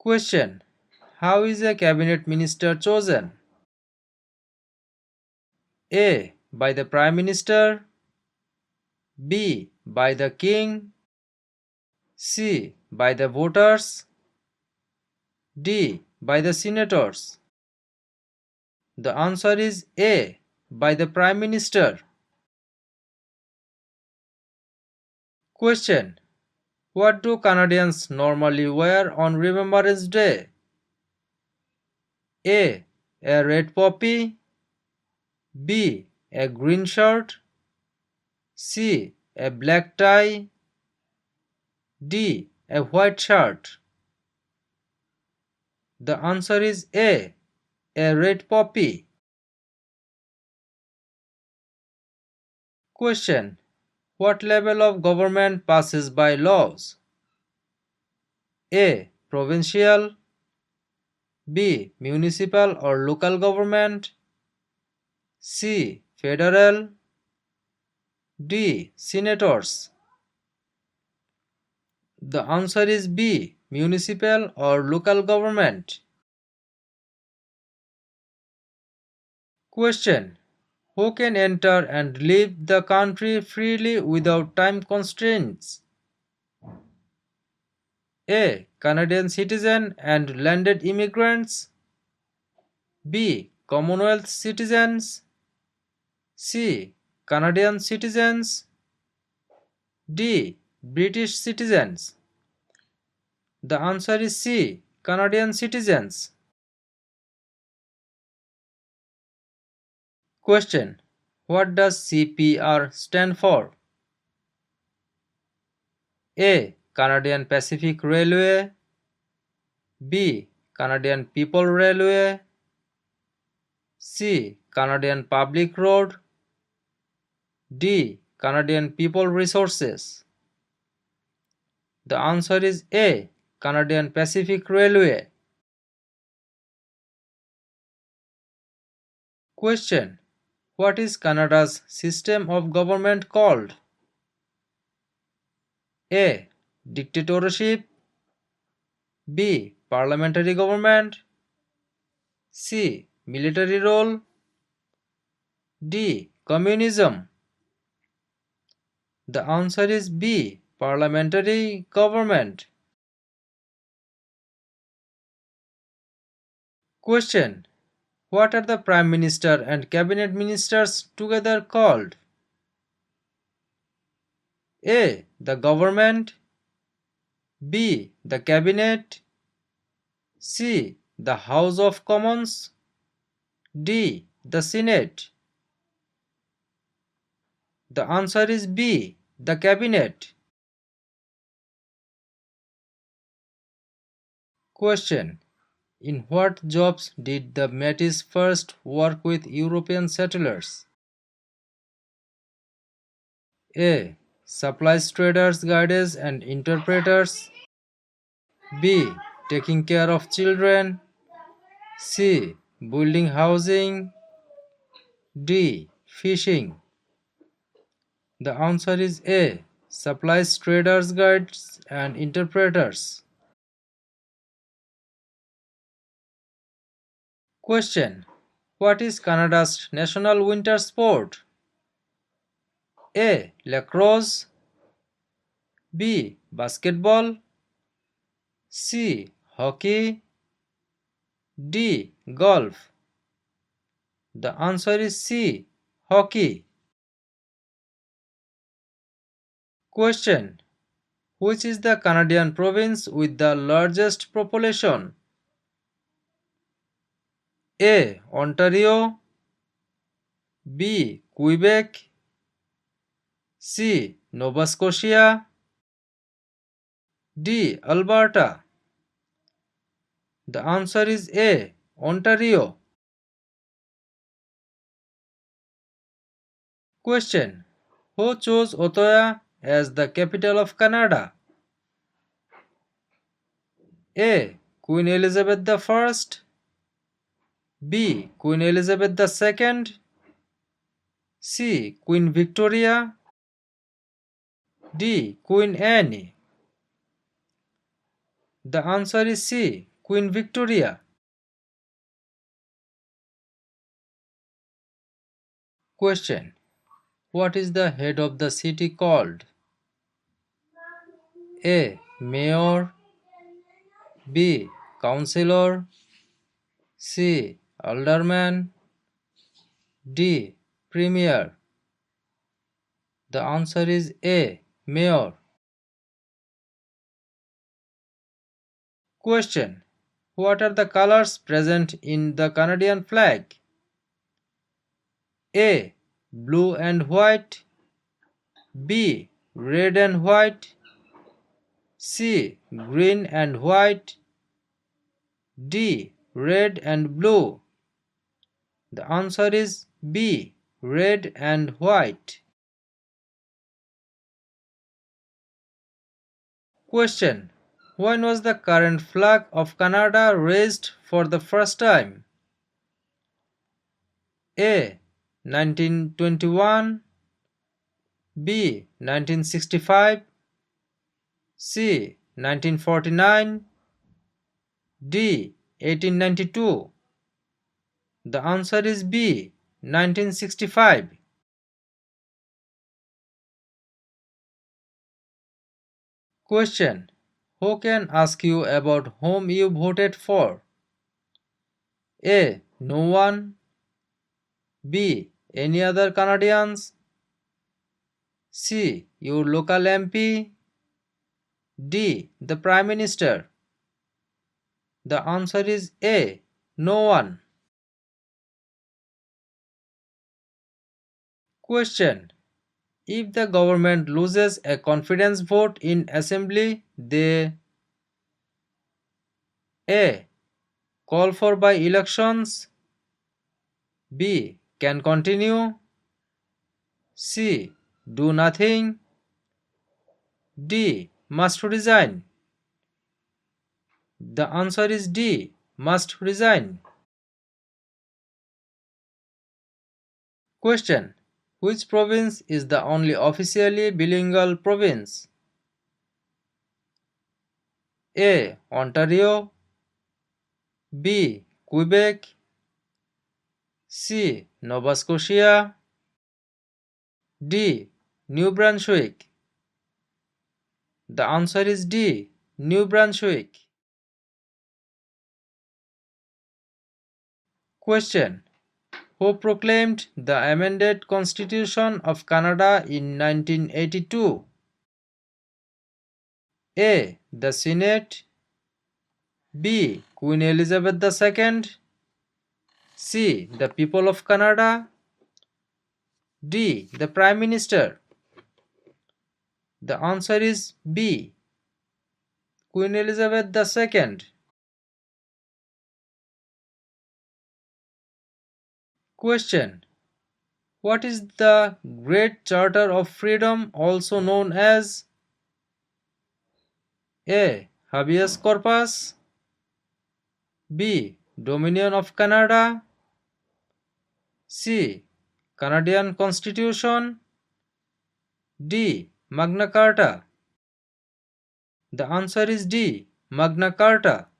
Question: How is a cabinet minister chosen? A. By the Prime Minister. B. By the King. C. By the voters. D. By the senators. The answer is A. By the Prime Minister. Question: What do Canadians normally wear on Remembrance Day? A. A red poppy. B. A green shirt. C. A black tie. D. A white shirt. The answer is A. A red poppy. Question: What level of government passes by laws? A. Provincial. B. Municipal or local government. C. Federal. D. Senators. The answer is B. Municipal or local government. Question: Who can enter and leave the country freely without time constraints? A. Canadian citizen and landed immigrants. B. Commonwealth citizens. C. Canadian citizens. D. British citizens. The answer is C. Canadian citizens. Question: What does CPR stand for? A. Canadian Pacific Railway. B. Canadian People Railway. C. Canadian Public Road. D. Canadian People Resources. The answer is A. Canadian Pacific Railway. Question: What is Canada's system of government called? A. Dictatorship. B. Parliamentary government. C. Military rule. D. Communism. The answer is B. Parliamentary government. Question: What are the Prime Minister and Cabinet Ministers together called? A. The government. B. The cabinet. C. The House of Commons. D. The Senate. The answer is B. The cabinet. Question: In what jobs did the Métis first work with European settlers? A. Supplies traders, guides and interpreters. B. Taking care of children. C. Building housing. D. Fishing. The answer is A. Supplies traders, guides and interpreters. Question: What is Canada's national winter sport? A. Lacrosse. B. Basketball. C. Hockey. D. Golf. The answer is C. Hockey. Question: Which is the Canadian province with the largest population? A. Ontario. B. Quebec. C. Nova Scotia. D. Alberta. The answer is A. Ontario. Question: Who chose Ottawa as the capital of Canada? A. Queen Elizabeth I. B. Queen Elizabeth II. C. Queen Victoria. D. Queen Anne. The answer is C. Queen Victoria. Question. What is the head of the city called? A. Mayor. B. Councillor. C. Alderman. D. Premier. The answer is A. Mayor. Question. What are the colors present in the Canadian flag? A. Blue and white. B. Red and white. C. Green and white. D. Red and blue. The answer is B. Red and white. Question. When was the current flag of Canada raised for the first time? A. 1921. B. 1965. C. 1949. D. 1892. The answer is B. 1965. Question. Who can ask you about whom you voted for? A. No one. B. Any other Canadians. C. Your local MP. D. The Prime Minister. The answer is A. No one. Question. If the government loses a confidence vote in assembly, they A. Call for by elections. B. Can continue. C. Do nothing. D. Must resign. The answer is D. Must resign. Question. Which province is the only officially bilingual province? A. Ontario. B. Quebec. C. Nova Scotia. D. New Brunswick. The answer is D. New Brunswick. Question. Who proclaimed the amended Constitution of Canada in 1982? A. The Senate. B. Queen Elizabeth II. C. The people of Canada. D. The Prime Minister. The answer is B. Queen Elizabeth II. Question. What is the Great Charter of Freedom also known as? A. Habeas corpus. B. Dominion of Canada. C. Canadian Constitution. D. Magna Carta. The answer is D. Magna Carta.